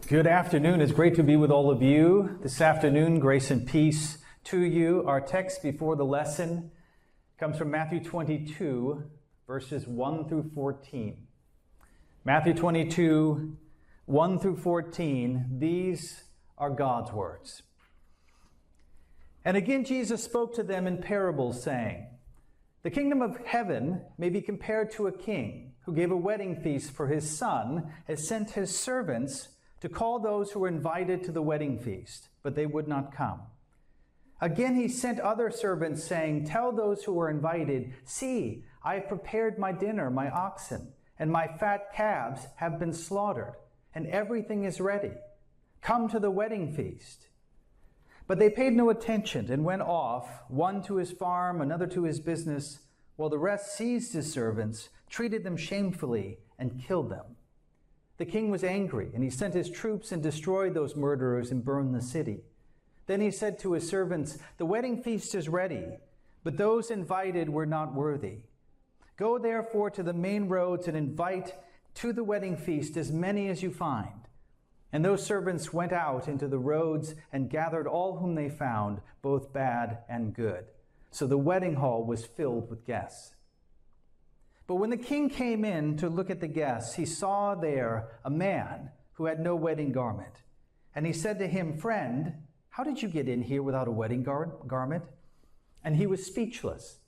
Good afternoon. It's great to be with all of you this afternoon. Grace and peace to you. Our text before the lesson comes from Matthew 22, verses 1 through 14. Matthew 22, 1 through 14. These are God's words. And again, Jesus spoke to them in parables, saying, "The kingdom of heaven may be compared to a king who gave a wedding feast for his son, has sent his servants to call those who were invited to the wedding feast, but they would not come. Again, he sent other servants, saying, 'Tell those who were invited, see, I have prepared my dinner, my oxen, and my fat calves have been slaughtered, and everything is ready. Come to the wedding feast.' But they paid no attention and went off, one to his farm, another to his business, while the rest seized his servants, treated them shamefully, and killed them. The king was angry, and he sent his troops and destroyed those murderers and burned the city. Then he said to his servants, 'The wedding feast is ready, but those invited were not worthy. Go therefore to the main roads and invite to the wedding feast as many as you find.' And those servants went out into the roads and gathered all whom they found, both bad and good. So the wedding hall was filled with guests. But when the king came in to look at the guests, he saw there a man who had no wedding garment. And he said to him, 'Friend, how did you get in here without a wedding garment?' And he was speechless.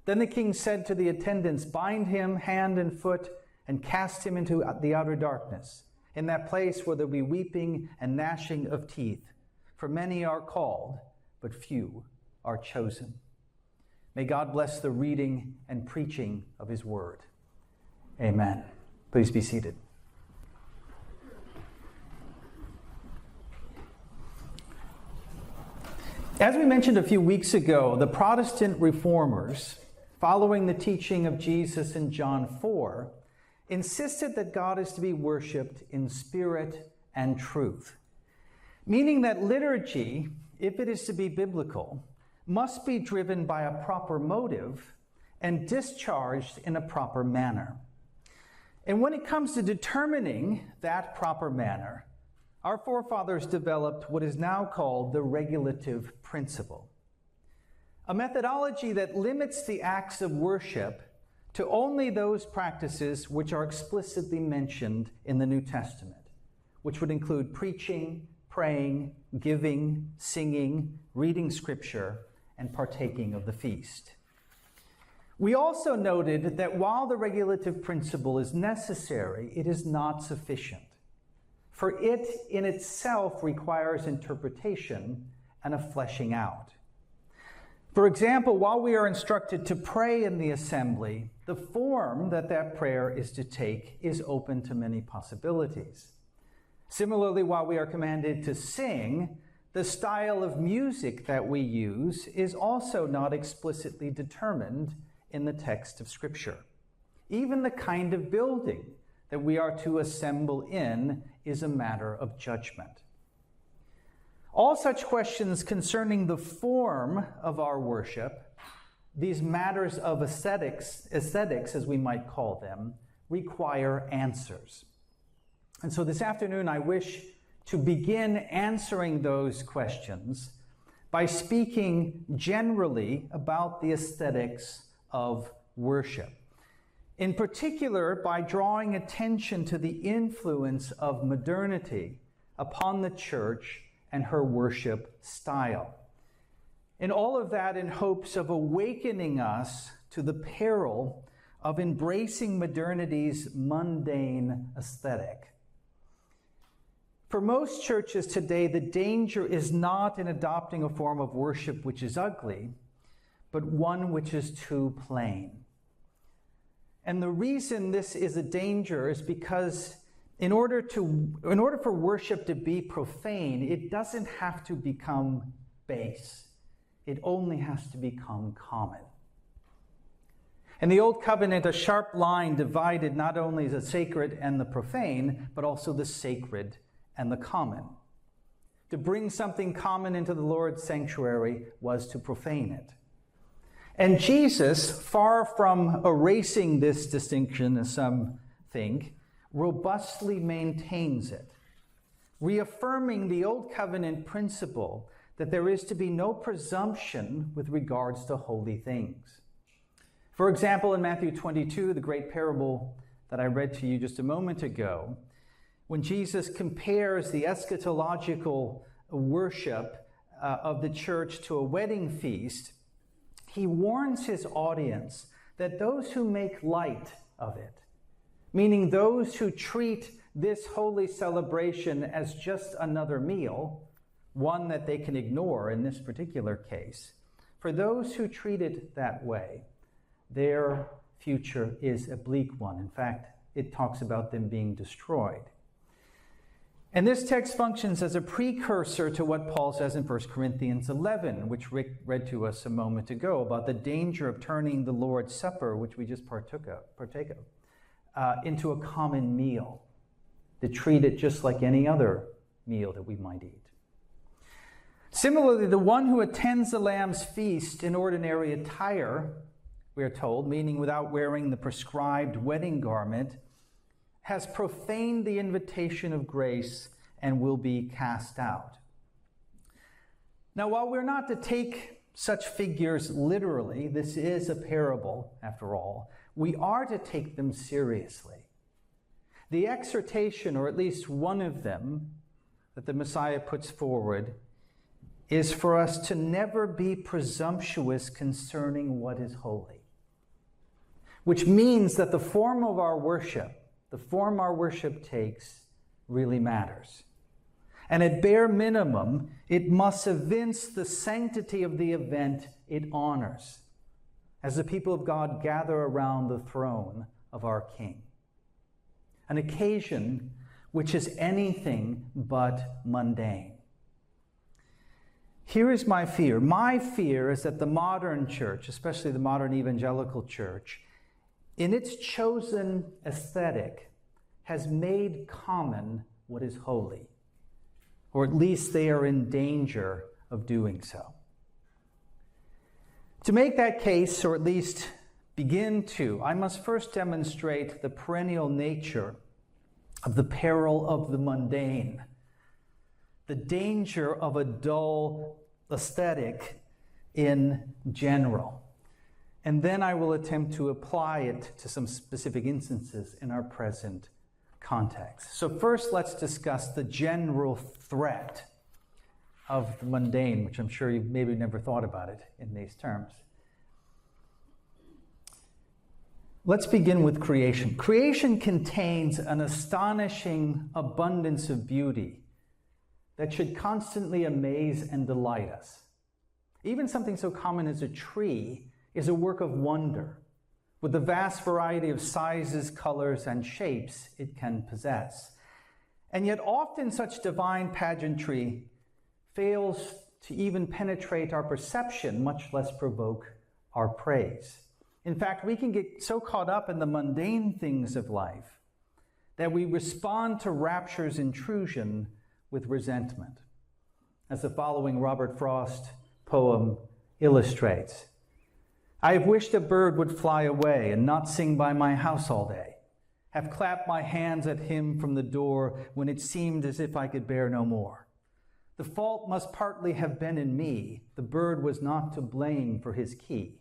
Then the king said to the attendants, 'Bind him hand and foot and cast him into the outer darkness, in that place where there will be weeping and gnashing of teeth. For many are called, but few are chosen.' May God bless the reading and preaching of his word. Amen. Please be seated. As we mentioned a few weeks ago, the Protestant reformers, following the teaching of Jesus in John 4, insisted that God is to be worshipped in spirit and truth, meaning that liturgy, if it is to be biblical, must be driven by a proper motive and discharged in a proper manner. And when it comes to determining that proper manner, our forefathers developed what is now called the regulative principle, a methodology that limits the acts of worship to only those practices which are explicitly mentioned in the New Testament, which would include preaching, praying, giving, singing, reading scripture, and partaking of the feast. We also noted that while the regulative principle is necessary, it is not sufficient, for it in itself requires interpretation and a fleshing out. For example, while we are instructed to pray in the assembly, the form that prayer is to take is open to many possibilities. Similarly, while we are commanded to sing, the style of music that we use is also not explicitly determined in the text of Scripture. Even the kind of building that we are to assemble in is a matter of judgment. All such questions concerning the form of our worship, these matters of aesthetics as we might call them, require answers. And so this afternoon I wish to begin answering those questions by speaking generally about the aesthetics of worship. In particular, by drawing attention to the influence of modernity upon the church and her worship style. And all of that in hopes of awakening us to the peril of embracing modernity's mundane aesthetic. For most churches today, the danger is not in adopting a form of worship which is ugly, but one which is too plain. And the reason this is a danger is because in order for worship to be profane, it doesn't have to become base. It only has to become common. In the Old Covenant, a sharp line divided not only the sacred and the profane, but also the sacred and the common. To bring something common into the Lord's sanctuary was to profane it. And Jesus, far from erasing this distinction, as some think, robustly maintains it. reaffirming the Old Covenant principle that there is to be no presumption with regards to holy things. For example, in Matthew 22, the great parable that I read to you just a moment ago, when Jesus compares the eschatological worship of the church to a wedding feast, he warns his audience that those who make light of it, meaning those who treat this holy celebration as just another meal, one that they can ignore in this particular case, for those who treat it that way, their future is a bleak one. In fact, it talks about them being destroyed. And this text functions as a precursor to what Paul says in 1 Corinthians 11, which Rick read to us a moment ago, about the danger of turning the Lord's Supper, which we just partake of, into a common meal, to treat it just like any other meal that we might eat. Similarly, the one who attends the Lamb's feast in ordinary attire, we are told, meaning without wearing the prescribed wedding garment, has profaned the invitation of grace and will be cast out. Now, while we're not to take such figures literally, this is a parable, after all, we are to take them seriously. The exhortation, or at least one of them, that the Messiah puts forward is for us to never be presumptuous concerning what is holy, which means that the form our worship takes really matters. And at bare minimum, it must evince the sanctity of the event it honors, as the people of God gather around the throne of our King. An occasion which is anything but mundane. Here is my fear. My fear is that the modern church, especially the modern evangelical church, in its chosen aesthetic, has made common what is holy, or at least they are in danger of doing so. To make that case, or at least begin to, I must first demonstrate the perennial nature of the peril of the mundane, the danger of a dull aesthetic in general. And then I will attempt to apply it to some specific instances in our present context. So first, let's discuss the general threat of the mundane, which I'm sure you've maybe never thought about it in these terms. Let's begin with creation. Creation contains an astonishing abundance of beauty that should constantly amaze and delight us. Even something so common as a tree is a work of wonder, with the vast variety of sizes, colors, and shapes it can possess. And yet often such divine pageantry fails to even penetrate our perception, much less provoke our praise. In fact, we can get so caught up in the mundane things of life that we respond to rapture's intrusion with resentment. As the following Robert Frost poem illustrates, I have wished a bird would fly away and not sing by my house all day, have clapped my hands at him from the door when it seemed as if I could bear no more. The fault must partly have been in me. The bird was not to blame for his key.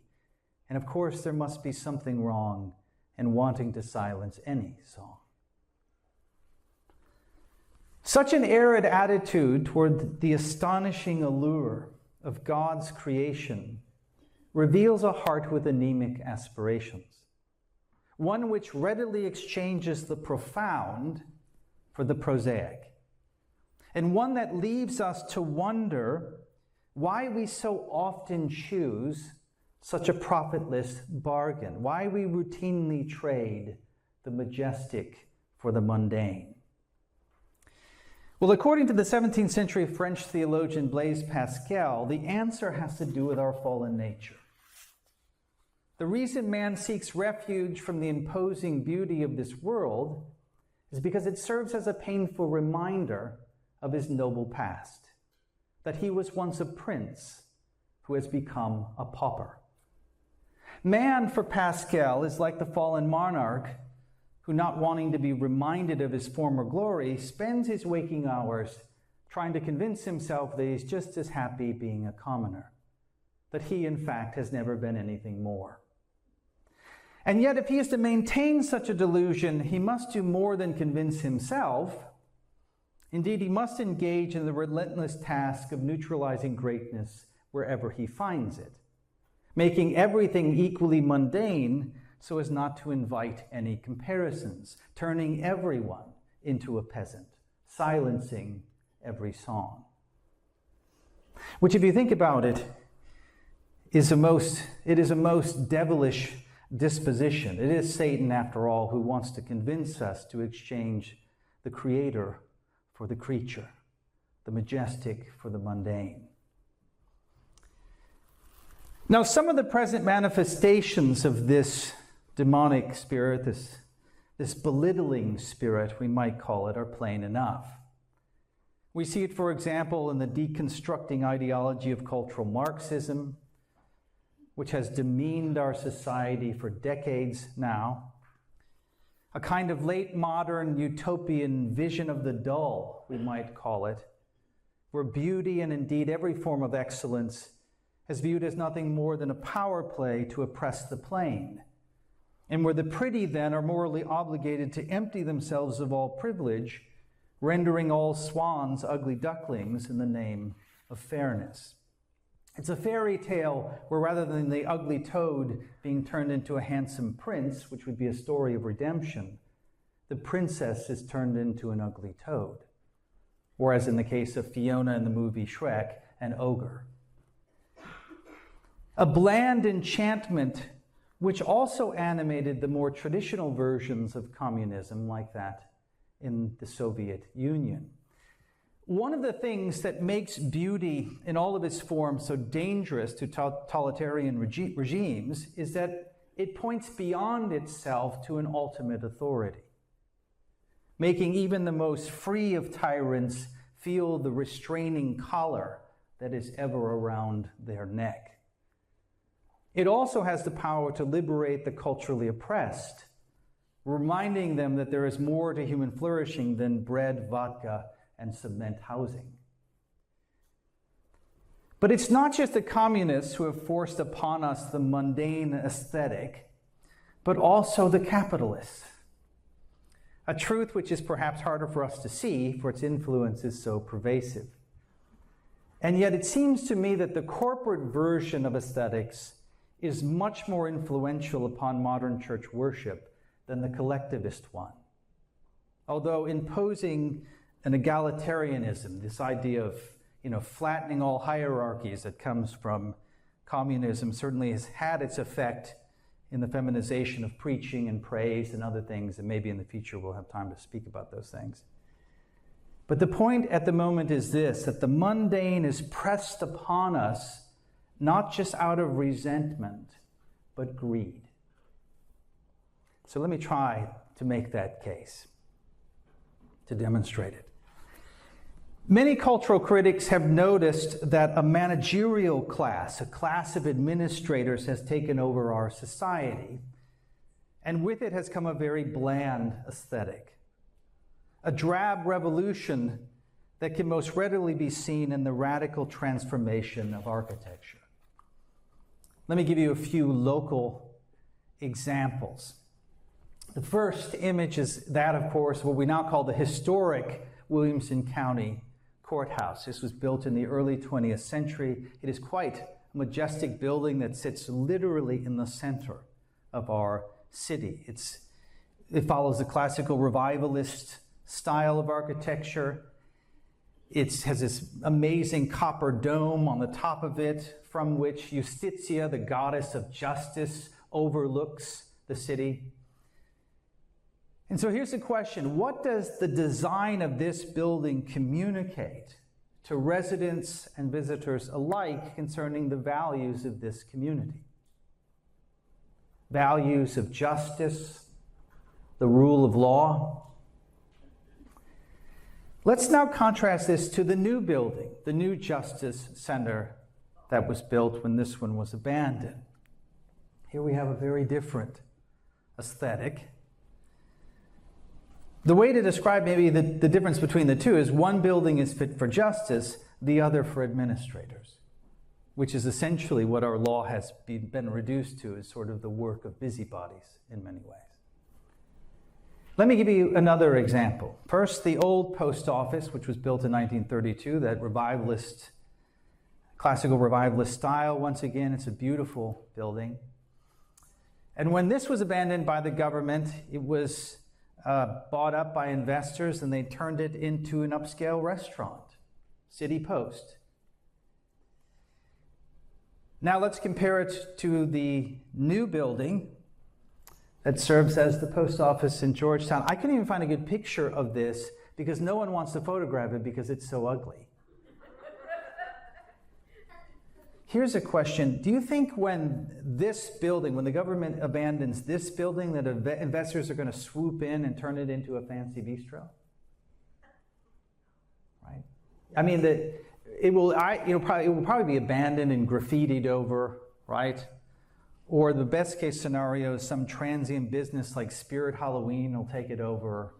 And of course, there must be something wrong in wanting to silence any song. Such an arid attitude toward the astonishing allure of God's creation reveals a heart with anemic aspirations, one which readily exchanges the profound for the prosaic, and one that leaves us to wonder why we so often choose such a profitless bargain, why we routinely trade the majestic for the mundane. Well, according to the 17th century French theologian Blaise Pascal, the answer has to do with our fallen nature. The reason man seeks refuge from the imposing beauty of this world is because it serves as a painful reminder of his noble past, that he was once a prince who has become a pauper. Man, for Pascal, is like the fallen monarch who, not wanting to be reminded of his former glory, spends his waking hours trying to convince himself that he's just as happy being a commoner, that he, in fact, has never been anything more. And yet, if he is to maintain such a delusion, he must do more than convince himself. Indeed, he must engage in the relentless task of neutralizing greatness wherever he finds it, making everything equally mundane so as not to invite any comparisons, turning everyone into a peasant, silencing every song. Which, if you think about it, it is a most devilish disposition. It is Satan, after all, who wants to convince us to exchange the creator for the creature, the majestic for the mundane. Now, some of the present manifestations of this demonic spirit, this belittling spirit, we might call it, are plain enough. We see it, for example, in the deconstructing ideology of cultural Marxism, which has demeaned our society for decades now. A kind of late modern utopian vision of the dull, we might call it, where beauty and indeed every form of excellence is viewed as nothing more than a power play to oppress the plain, and where the pretty then are morally obligated to empty themselves of all privilege, rendering all swans ugly ducklings in the name of fairness. It's a fairy tale where, rather than the ugly toad being turned into a handsome prince, which would be a story of redemption, the princess is turned into an ugly toad. Whereas in the case of Fiona in the movie Shrek, an ogre. A bland enchantment which also animated the more traditional versions of communism, like that in the Soviet Union. One of the things that makes beauty in all of its forms so dangerous to totalitarian regimes is that it points beyond itself to an ultimate authority, making even the most free of tyrants feel the restraining collar that is ever around their neck. It also has the power to liberate the culturally oppressed, reminding them that there is more to human flourishing than bread, vodka, and cement housing. But it's not just the communists who have forced upon us the mundane aesthetic, but also the capitalists. A truth which is perhaps harder for us to see, for its influence is so pervasive. And yet it seems to me that the corporate version of aesthetics is much more influential upon modern church worship than the collectivist one. Although imposing an egalitarianism, this idea of flattening all hierarchies that comes from communism, certainly has had its effect in the feminization of preaching and praise and other things, and maybe in the future we'll have time to speak about those things. But the point at the moment is this, that the mundane is pressed upon us not just out of resentment, but greed. So let me try to make that case, to demonstrate it. Many cultural critics have noticed that a managerial class, a class of administrators, has taken over our society, and with it has come a very bland aesthetic, a drab revolution that can most readily be seen in the radical transformation of architecture. Let me give you a few local examples. The first image is that, of course, what we now call the historic Williamson County Courthouse. This was built in the early 20th century. It is quite a majestic building that sits literally in the center of our city. It follows the classical revivalist style of architecture. It has this amazing copper dome on the top of it, from which Justitia, the goddess of justice, overlooks the city. And so here's the question: what does the design of this building communicate to residents and visitors alike concerning the values of this community? Values of justice, the rule of law. Let's now contrast this to the new building, the new Justice Center that was built when this one was abandoned. Here we have a very different aesthetic. The way to describe maybe the difference between the two is one building is fit for justice, the other for administrators, which is essentially what our law has been reduced to, is sort of the work of busybodies in many ways. Let me give you another example. First, the old post office, which was built in 1932, that revivalist, classical revivalist style. Once again, it's a beautiful building. And when this was abandoned by the government, it was bought up by investors, and they turned it into an upscale restaurant, City Post. Now let's compare it to the new building that serves as the post office in Georgetown. I couldn't even find a good picture of this because no one wants to photograph it because it's so ugly. Here's a question. Do you think when the government abandons this building, that investors are going to swoop in and turn it into a fancy bistro? Right? I mean, it will probably be abandoned and graffitied over, right? Or the best case scenario is some transient business like Spirit Halloween will take it over.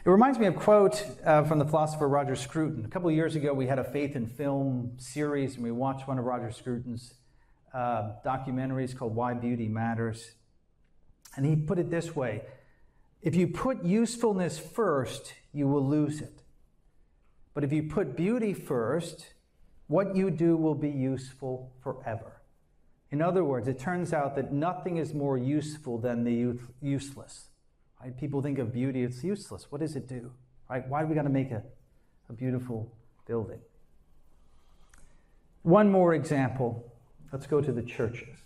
It reminds me of a quote from the philosopher Roger Scruton. A couple of years ago, we had a faith in film series, and we watched one of Roger Scruton's documentaries called Why Beauty Matters. And he put it this way: if you put usefulness first, you will lose it. But if you put beauty first, what you do will be useful forever. In other words, it turns out that nothing is more useful than the useless. Right? People think of beauty, it's useless. What does it do? Right? Why do we got to make a beautiful building? One more example. Let's go to the churches.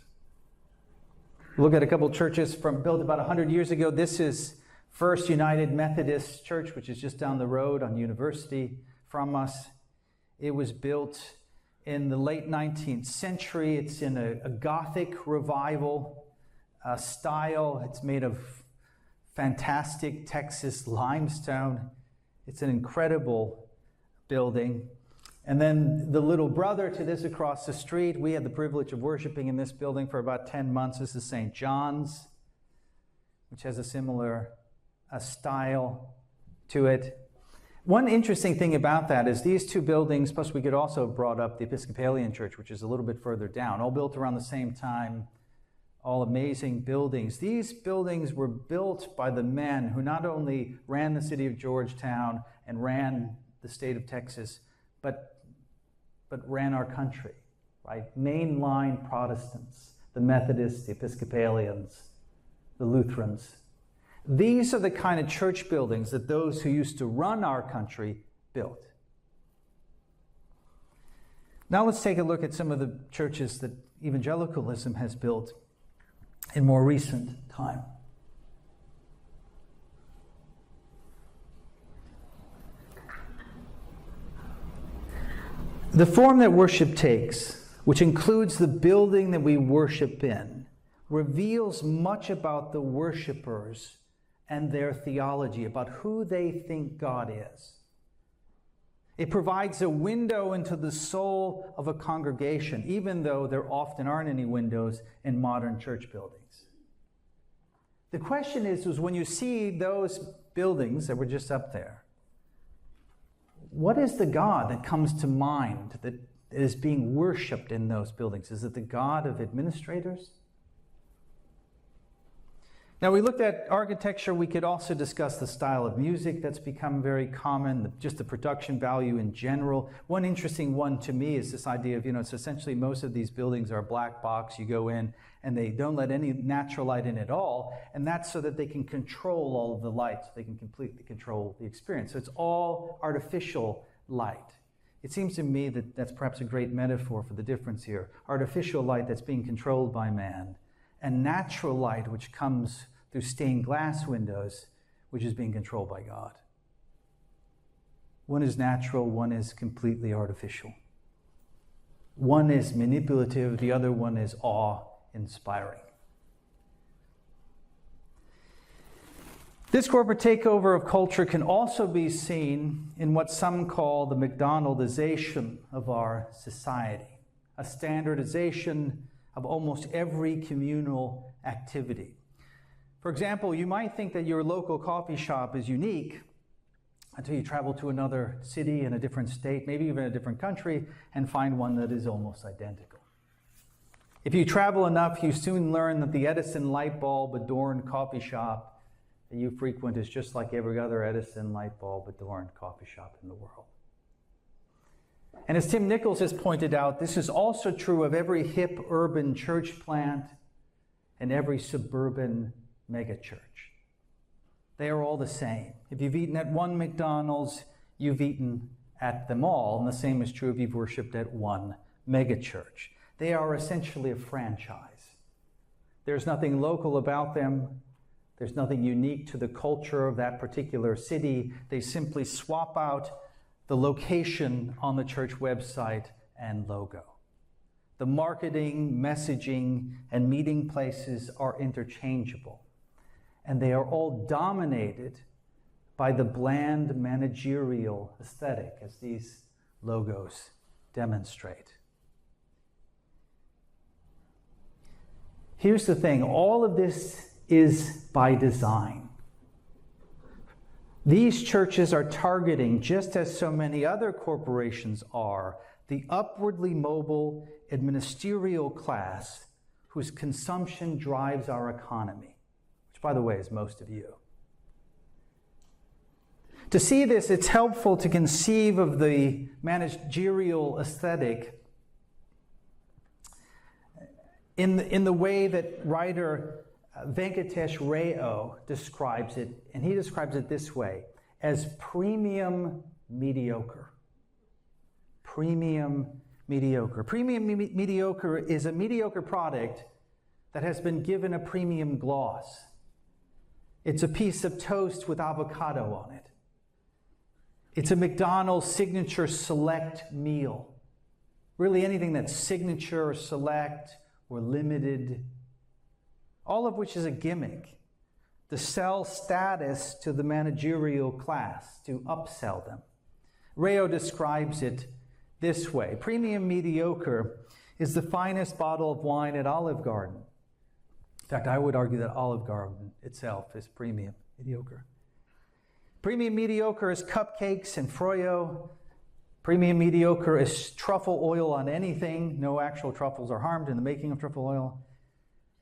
Look at a couple churches built about 100 years ago. This is First United Methodist Church, which is just down the road on University from us. It was built in the late 19th century. It's in a Gothic revival style. It's made of fantastic Texas limestone. It's an incredible building. And then the little brother to this across the street, we had the privilege of worshiping in this building for about 10 months. This is St. John's, which has a similar style to it. One interesting thing about that is these two buildings, plus we could also have brought up the Episcopalian Church, which is a little bit further down, all built around the same time, all amazing buildings. These buildings were built by the men who not only ran the city of Georgetown and ran the state of Texas, but ran our country, right? Mainline Protestants, the Methodists, the Episcopalians, the Lutherans. These are the kind of church buildings that those who used to run our country built. Now let's take a look at some of the churches that evangelicalism has built in more recent time. The form that worship takes, which includes the building that we worship in, reveals much about the worshipers and their theology, about who they think God is. It provides a window into the soul of a congregation, even though there often aren't any windows in modern church buildings. The question is when you see those buildings that were just up there, what is the God that comes to mind that is being worshipped in those buildings? Is it the God of administrators? Now, we looked at architecture. We could also discuss the style of music that's become very common, just the production value in general. One interesting one to me is this idea of, it's essentially most of these buildings are a black box. You go in and they don't let any natural light in at all, and that's so that they can control all of the lights. They can completely control the experience. So it's all artificial light. It seems to me that that's perhaps a great metaphor for the difference here. Artificial light that's being controlled by man, and natural light which comes through stained glass windows, which is being controlled by God. One is natural, one is completely artificial. One is manipulative, the other one is awe-inspiring. This corporate takeover of culture can also be seen in what some call the McDonaldization of our society, a standardization of almost every communal activity. For example, you might think that your local coffee shop is unique until you travel to another city in a different state, maybe even a different country, and find one that is almost identical. If you travel enough, you soon learn that the Edison light bulb adorned coffee shop that you frequent is just like every other Edison light bulb adorned coffee shop in the world. And as Tim Nichols has pointed out, this is also true of every hip urban church plant and every suburban megachurch. They are all the same. If you've eaten at one McDonald's, you've eaten at them all, and the same is true if you've worshipped at one megachurch. They are essentially a franchise. There's nothing local about them. There's nothing unique to the culture of that particular city. They simply swap out the location on the church website and logo. The marketing, messaging, and meeting places are interchangeable. And they are all dominated by the bland managerial aesthetic, as these logos demonstrate. Here's the thing, all of this is by design. These churches are targeting, just as so many other corporations are, the upwardly mobile administerial class whose consumption drives our economy. Which, by the way, is most of you. To see this, it's helpful to conceive of the managerial aesthetic in the way that writer Venkatesh Rao describes it, and he describes it this way, as premium mediocre. Premium mediocre. Premium mediocre is a mediocre product that has been given a premium gloss. It's a piece of toast with avocado on it. It's a McDonald's signature select meal. Really anything that's signature or select or limited, all of which is a gimmick to sell status to the managerial class, to upsell them. Rao describes it this way. Premium mediocre is the finest bottle of wine at Olive Garden. In fact, I would argue that Olive Garden itself is premium mediocre. Premium mediocre is cupcakes and froyo. Premium mediocre is truffle oil on anything. No actual truffles are harmed in the making of truffle oil.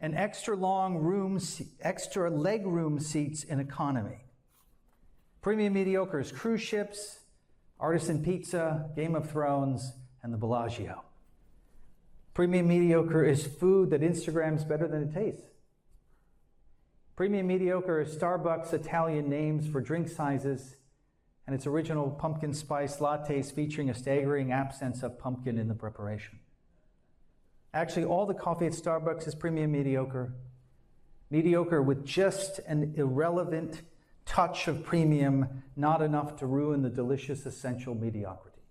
And extra leg room seats in economy. Premium mediocre is cruise ships, artisan pizza, Game of Thrones, and the Bellagio. Premium mediocre is food that Instagram's better than it tastes. Premium mediocre is Starbucks Italian names for drink sizes and its original pumpkin spice lattes featuring a staggering absence of pumpkin in the preparation. Actually, all the coffee at Starbucks is premium mediocre. Mediocre with just an irrelevant touch of premium, not enough to ruin the delicious essential mediocrity.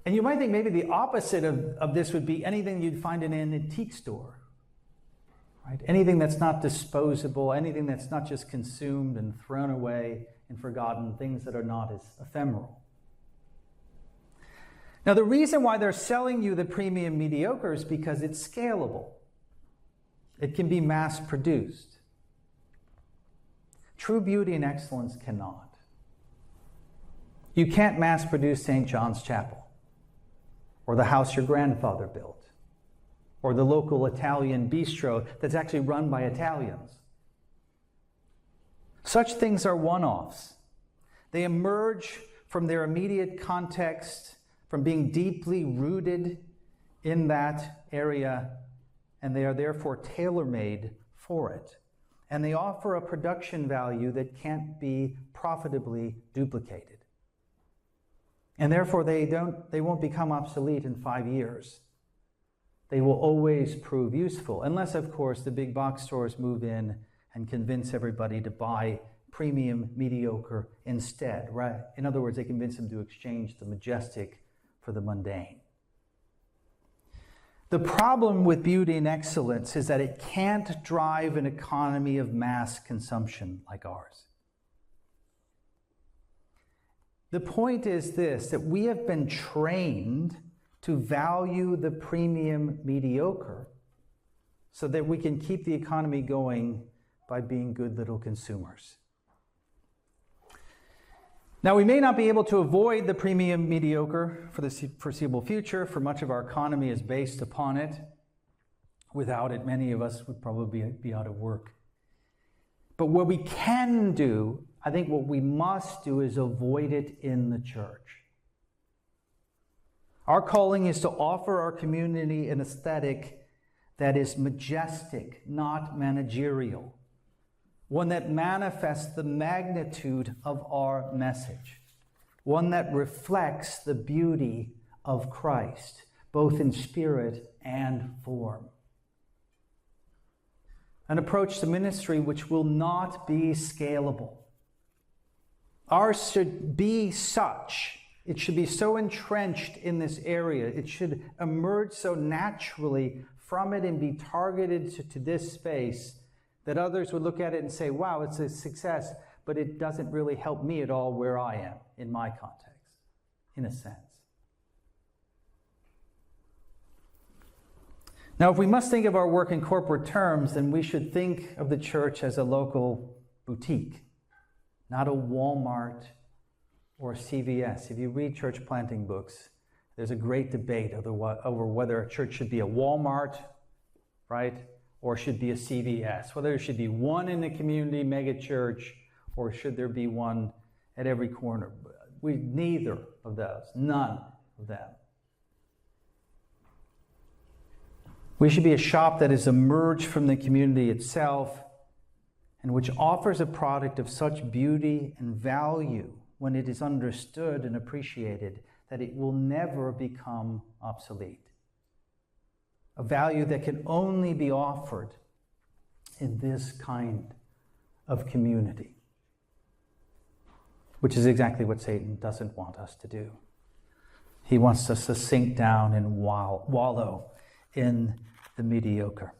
And you might think maybe the opposite of this would be anything you'd find in an antique store. Right? Anything that's not disposable, anything that's not just consumed and thrown away and forgotten, things that are not as ephemeral. Now, the reason why they're selling you the premium mediocre is because it's scalable. It can be mass-produced. True beauty and excellence cannot. You can't mass-produce St. John's Chapel, or the house your grandfather built, or the local Italian bistro that's actually run by Italians. Such things are one-offs. They emerge from their immediate context, from being deeply rooted in that area, and they are therefore tailor-made for it. And they offer a production value that can't be profitably duplicated. And therefore they won't become obsolete in 5 years. They will always prove useful, unless, of course, the big box stores move in and convince everybody to buy premium mediocre instead, right? In other words, they convince them to exchange the majestic for the mundane. The problem with beauty and excellence is that it can't drive an economy of mass consumption like ours. The point is this, that we have been trained to value the premium mediocre so that we can keep the economy going by being good little consumers. Now, we may not be able to avoid the premium mediocre for the foreseeable future, for much of our economy is based upon it. Without it, many of us would probably be out of work. But what we can do, I think what we must do, is avoid it in the church. Our calling is to offer our community an aesthetic that is majestic, not managerial. One that manifests the magnitude of our message. One that reflects the beauty of Christ, both in spirit and form. An approach to ministry which will not be scalable. Ours should be such. It should be so entrenched in this area. It should emerge so naturally from it and be targeted to this space that others would look at it and say, wow, it's a success, but it doesn't really help me at all where I am in my context, in a sense. Now, if we must think of our work in corporate terms, then we should think of the church as a local boutique, not a Walmart or a CVS. If you read church planting books, there's a great debate over whether a church should be a Walmart, right, or should be a CVS, whether there should be one in the community mega church, or should there be one at every corner. Neither of those, none of them. We should be a shop that has emerged from the community itself and which offers a product of such beauty and value when it is understood and appreciated that it will never become obsolete. A value that can only be offered in this kind of community, which is exactly what Satan doesn't want us to do. He wants us to sink down and wallow in the mediocre.